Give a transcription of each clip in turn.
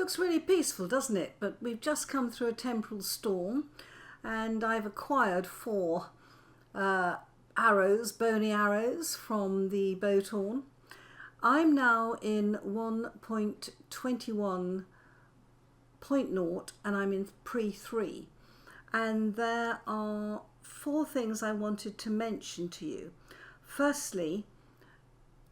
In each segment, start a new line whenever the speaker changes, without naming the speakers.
Looks really peaceful, doesn't it? But we've just come through a temporal storm, and I've acquired 4 arrows, bony arrows from the Bowthorn. I'm now in 1.21.0 and I'm in pre-3, and there are 4 things I wanted to mention to you. Firstly,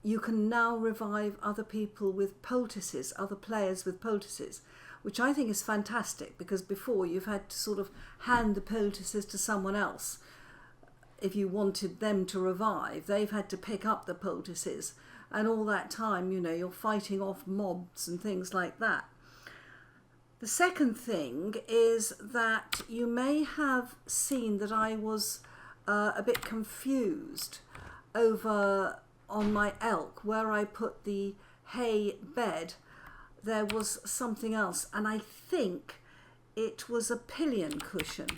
you can now revive other people with poultices, other players with poultices, which I think is fantastic, because before you've had to sort of hand the poultices to someone else. If you wanted them to revive, they've had to pick up the poultices, and all that time, you know, you're fighting off mobs and things like that. The second thing is that you may have seen that I was a bit confused over on my elk where I put the hay bed. There was something else, and I think it was a pillion cushion.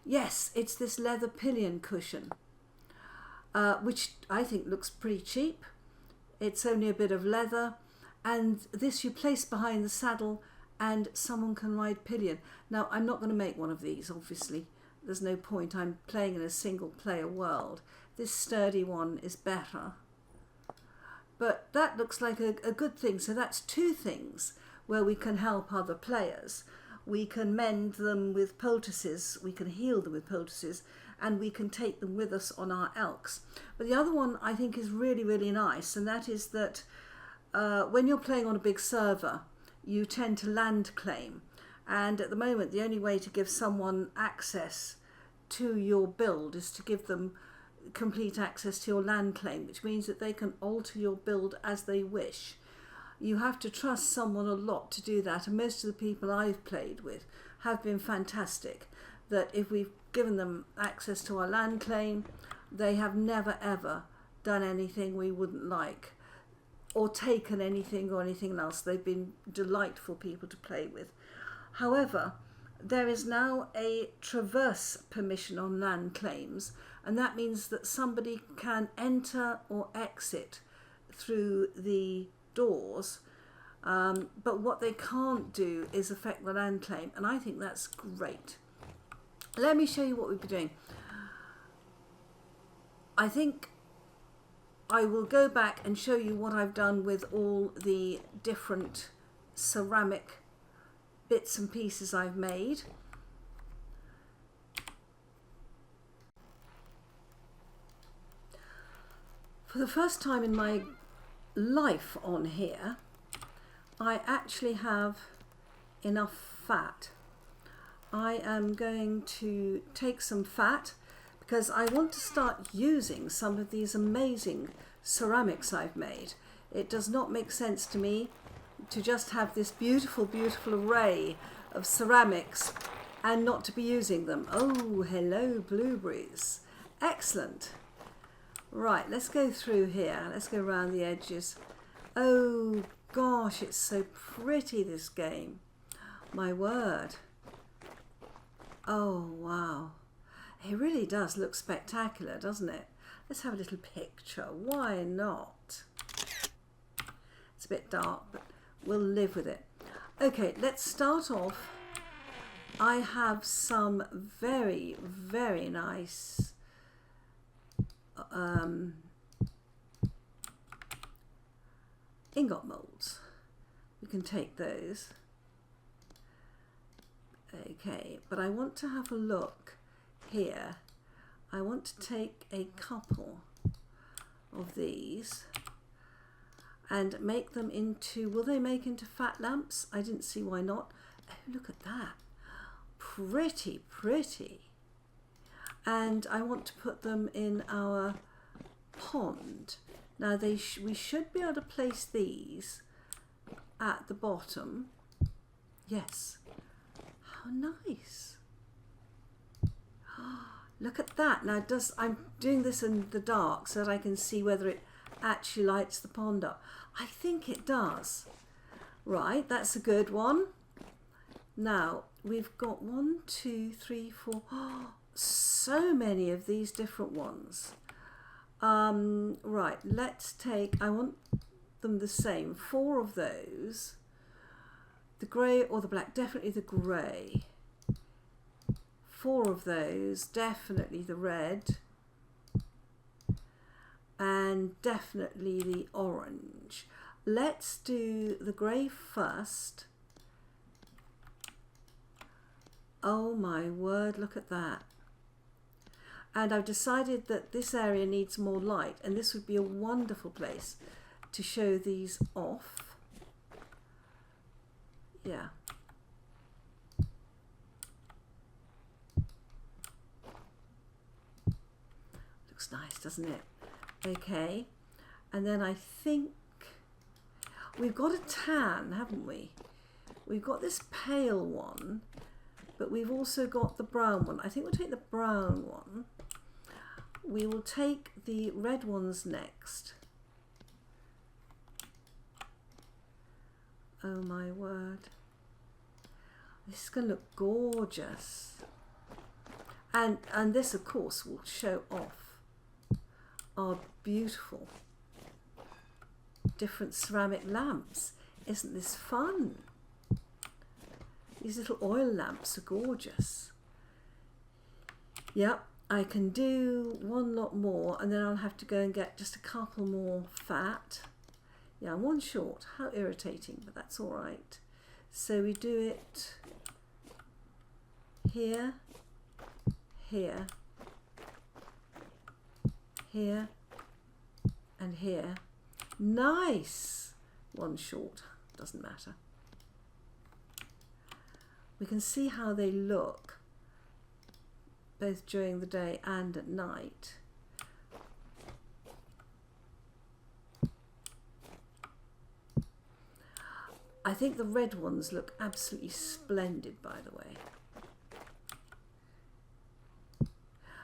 Yes, it's this leather pillion cushion, which I think looks pretty cheap. It's only a bit of leather, and this you place behind the saddle and someone can ride pillion. Now, I'm not going to make one of these, obviously. There's no point. I'm playing in a single player world. This sturdy one is better. But that looks like a good thing. So that's 2 things where we can help other players. We can mend them with poultices, we can heal them with poultices, and we can take them with us on our elks. But the other one I think is really, really nice, and that is that when you're playing on a big server, you tend to land claim. And at the moment, the only way to give someone access to your build is to give them complete access to your land claim, which means that they can alter your build as they wish. You have to trust someone a lot to do that, and most of the people I've played with have been fantastic, that if we've given them access to our land claim, they have never ever done anything we wouldn't like or taken anything or anything else. They've been delightful people to play with. However, there is now a traverse permission on land claims, and that means that somebody can enter or exit through the doors, but what they can't do is affect the land claim, and I think that's great. Let me show you what we've been doing. I think I will go back and show you what I've done with all the different ceramic bits and pieces I've made. For the first time in my life on here, I actually have enough fat. I am going to take some fat because I want to start using some of these amazing ceramics I've made. It does not make sense to me to just have this beautiful, beautiful array of ceramics and not to be using them. Oh, hello, blueberries. Excellent. Right, let's go through here. Let's go around the edges. Oh, gosh, it's so pretty, this game. My word. Oh, wow. It really does look spectacular, doesn't it? Let's have a little picture. Why not? It's a bit dark, but we'll live with it. Okay, let's start off. I have some very, very nice ingot molds. We can take those. Okay, but I want to have a look here. I want to take a couple of these and make them into, will they make into fat lamps? I didn't see why not. Oh, look at that. Pretty, pretty. And I want to put them in our pond. Now we should be able to place these at the bottom. Yes. How nice. Look at that. Now I'm doing this in the dark so that I can see whether it actually lights the pond up. I think it does. Right, that's a good one. Now we've got 1, 2, 3, 4. So many of these different ones. Right, let's take, I want them the same, 4 of those. The grey or the black? Definitely the grey. 4 of those. Definitely the red. And definitely the orange. Let's do the grey first. Oh my word, look at that. And I've decided that this area needs more light, and this would be a wonderful place to show these off. Yeah. Looks nice, doesn't it? Okay. And then I think we've got a tan, haven't we? We've got this pale one, but we've also got the brown one. I think we'll take the brown one. We will take the red ones next. Oh my word. This is going to look gorgeous. And this, of course, will show off our beautiful different ceramic lamps. Isn't this fun? These little oil lamps are gorgeous. Yep, I can do one lot more, and then I'll have to go and get just a couple more fat. Yeah, I'm one short. How irritating, but that's all right. So we do it here, here, here, and here. Nice! One short, doesn't matter. We can see how they look both during the day and at night. I think the red ones look absolutely splendid, by the way.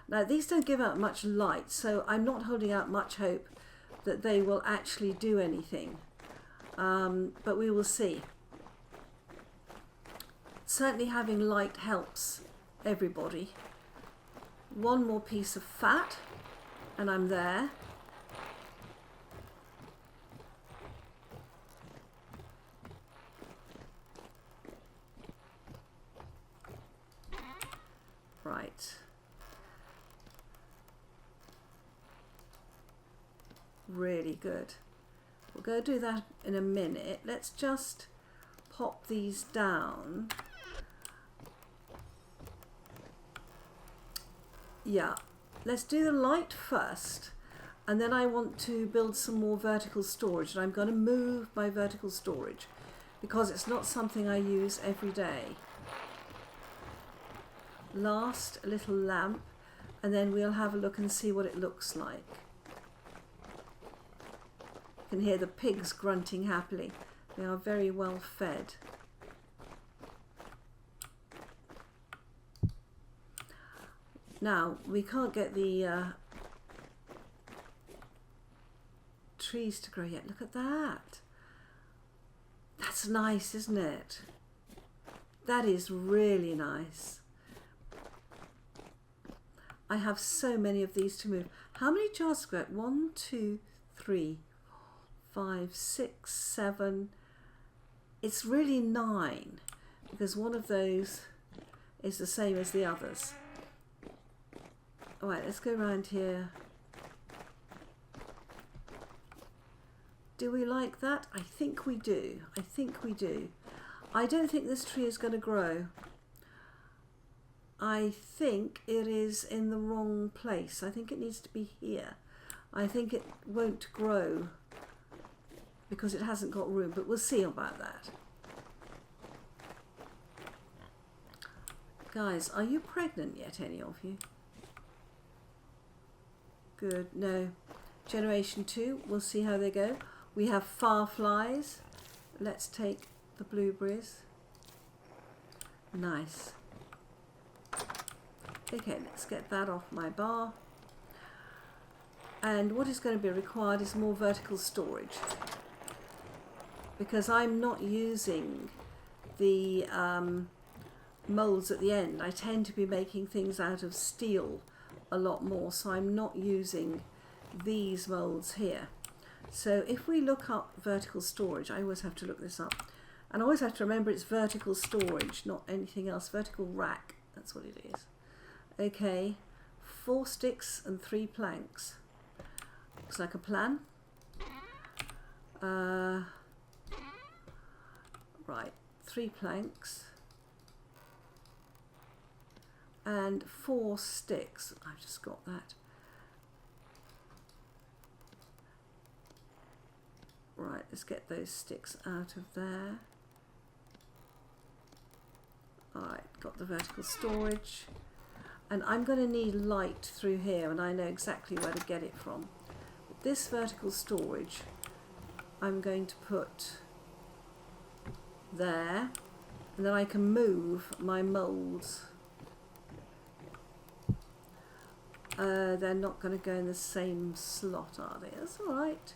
Now, these don't give out much light, so I'm not holding out much hope that they will actually do anything, but we will see. Certainly having light helps everybody. One more piece of fat and I'm there. Right. Really good. We'll go do that in a minute. Let's just pop these down. Yeah, let's do the light first, and then I want to build some more vertical storage, and I'm going to move my vertical storage because it's not something I use every day. Last little lamp, and then we'll have a look and see what it looks like. You can hear the pigs grunting happily. They are very well fed. Now, we can't get the trees to grow yet. Look at that. That's nice, isn't it? That is really nice. I have so many of these to move. How many jars go out? 1, 2, 3, 4, 5, 6, 7. It's really 9 because one of those is the same as the others. All right, let's go around here. Do we like that? I think we do. I think we do. I don't think this tree is going to grow. I think it is in the wrong place. I think it needs to be here. I think it won't grow because it hasn't got room, but we'll see about that. Guys, are you pregnant yet, any of you? Good, no. Generation 2, we'll see how they go. We have fireflies. Let's take the blueberries. Nice. Okay, let's get that off my bar. And what is going to be required is more vertical storage, because I'm not using the molds at the end. I tend to be making things out of steel a lot more, so I'm not using these molds here. So if we look up vertical storage, I always have to look this up. And I always have to remember it's vertical storage, not anything else. Vertical rack, that's what it is. Okay, 4 sticks and 3 planks. Looks like a plan. Right, 3 planks and 4 sticks. I've just got that. Right, let's get those sticks out of there. Alright, got the vertical storage. And I'm going to need light through here, and I know exactly where to get it from. This vertical storage I'm going to put there, and then I can move my moulds. They're not going to go in the same slot, are they? That's alright.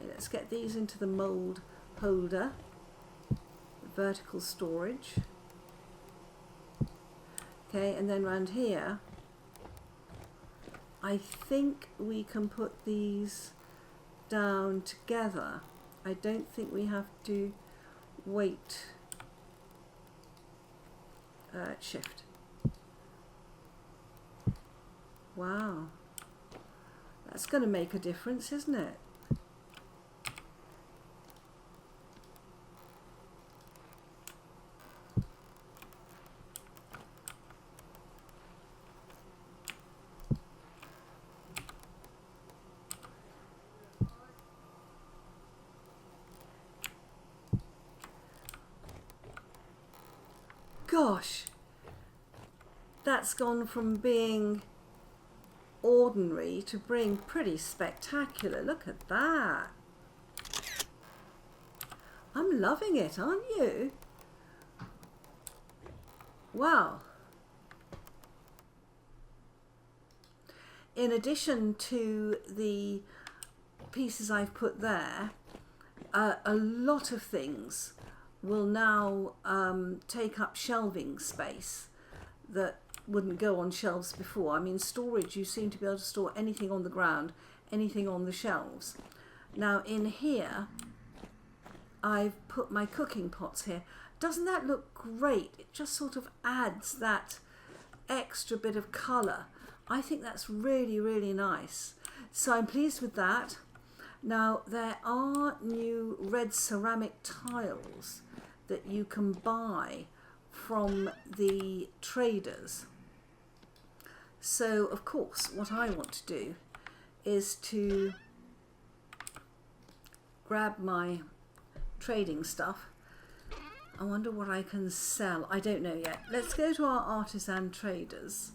Okay, let's get these into the mould holder, vertical storage. Okay, and then round here, I think we can put these down together. I don't think we have to wait. Shift. Wow, that's going to make a difference, isn't it? Gosh, that's gone from being ordinary to being pretty spectacular. Look at that. I'm loving it, aren't you? Wow. In addition to the pieces I've put there, a lot of things will now take up shelving space that wouldn't go on shelves before. I mean, storage, you seem to be able to store anything on the ground, anything on the shelves. Now in here, I've put my cooking pots here. Doesn't that look great? It just sort of adds that extra bit of colour. I think that's really, really nice. So I'm pleased with that. Now there are new red ceramic tiles that you can buy from the traders. So of course what I want to do is to grab my trading stuff. I wonder what I can sell. I don't know yet. Let's go to our Artisan traders.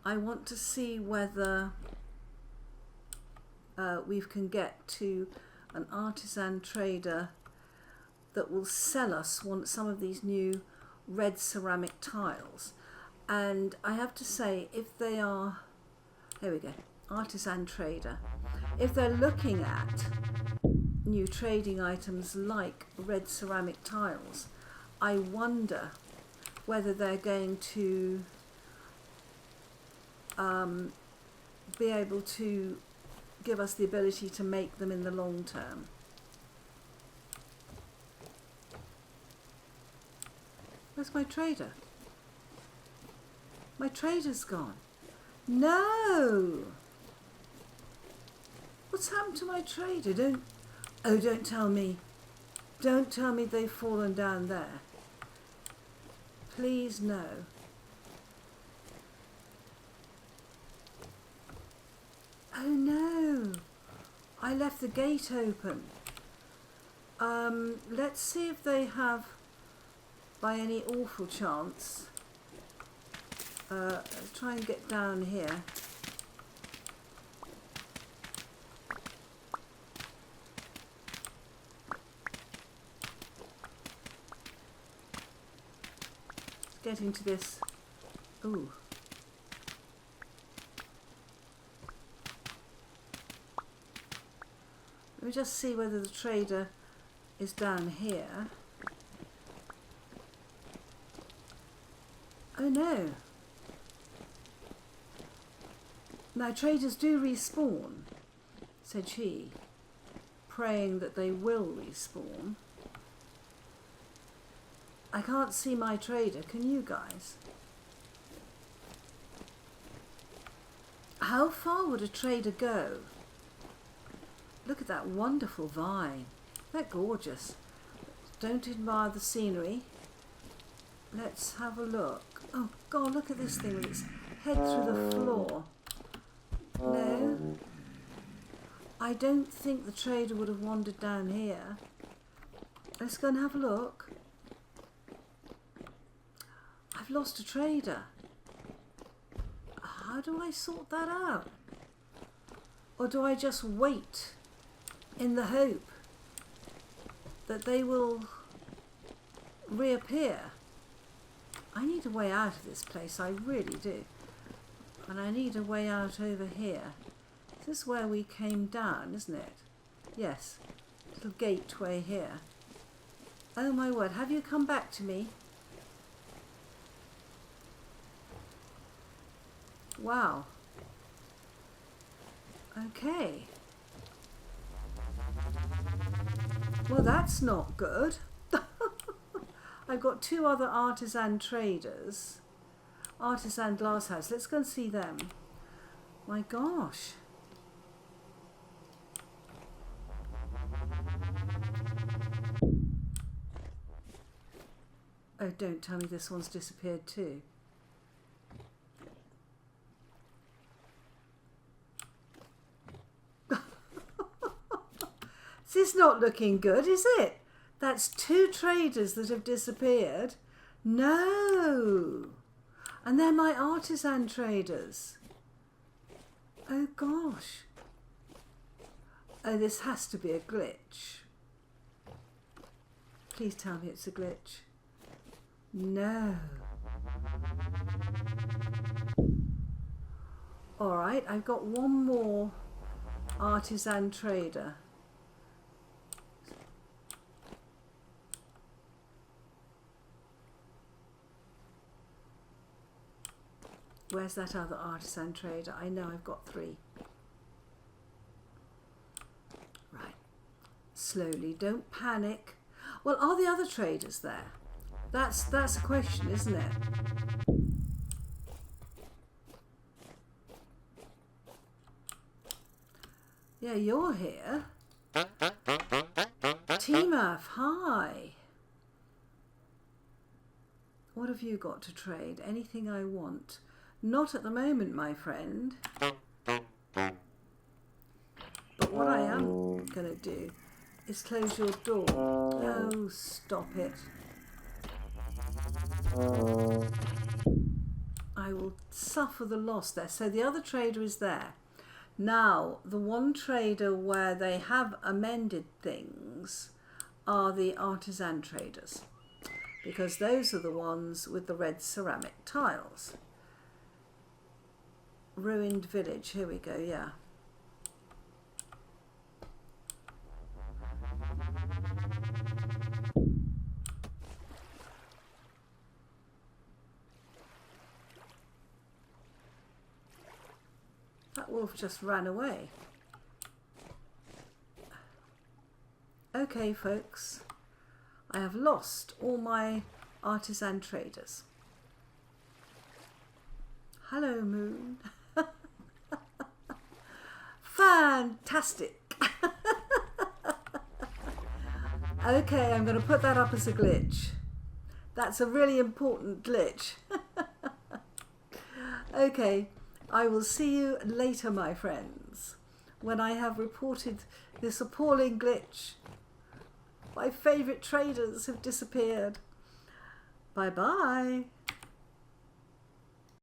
I want to see whether we can get to an Artisan trader that will sell us some of these new red ceramic tiles. And I have to say, if they are, here we go, Artisan trader, if they're looking at new trading items like red ceramic tiles, I wonder whether they're going to be able to give us the ability to make them in the long term. Where's my trader? My trader's gone. No! What's happened to my trader? Don't tell me. Don't tell me they've fallen down there. Please no. Oh no! I left the gate open. Let's see if they have, by any awful chance, let's try and get down here. Let's get into this. Ooh. Let me just see whether the trader is down here. Oh no. Now traders do respawn, said she, praying that they will respawn. I can't see my trader, can you guys? How far would a trader go? Look at that wonderful vine. They're gorgeous. Don't admire the scenery. Let's have a look. Oh God, look at this thing with its head through the floor. No, I don't think the trader would have wandered down here. Let's go and have a look. I've lost a trader. How do I sort that out? Or do I just wait in the hope that they will reappear? I need a way out of this place, I really do. And I need a way out over here. This is where we came down, isn't it? Yes, little gateway here. Oh my word, have you come back to me? Wow. Okay. Well, that's not good. I've got two other artisan traders. Artisan glasshouse. Let's go and see them. My gosh. Oh, don't tell me this one's disappeared too. This is not looking good, is it? That's two traders that have disappeared. No. And they're my artisan traders. Oh gosh. Oh, this has to be a glitch. Please tell me it's a glitch. No. All right, I've got one more artisan trader. Where's that other artisan trader? I know I've got three. Right. Slowly, don't panic. Well, are the other traders there? That's a question, isn't it? Yeah, you're here. Timaf, hi. What have you got to trade? Anything I want? Not at the moment, my friend. But what I am going to do is close your door. Oh, stop it. I will suffer the loss there. So the other trader is there. Now, the one trader where they have amended things are the artisan traders, because those are the ones with the red ceramic tiles. Ruined village, here we go, yeah. That wolf just ran away. Okay, folks, I have lost all my artisan traders. Hello, Moon. Fantastic. Okay, I'm going to put that up as a glitch. That's a really important glitch. Okay, I will see you later, my friends, when I have reported this appalling glitch. My favourite traders have disappeared. Bye-bye.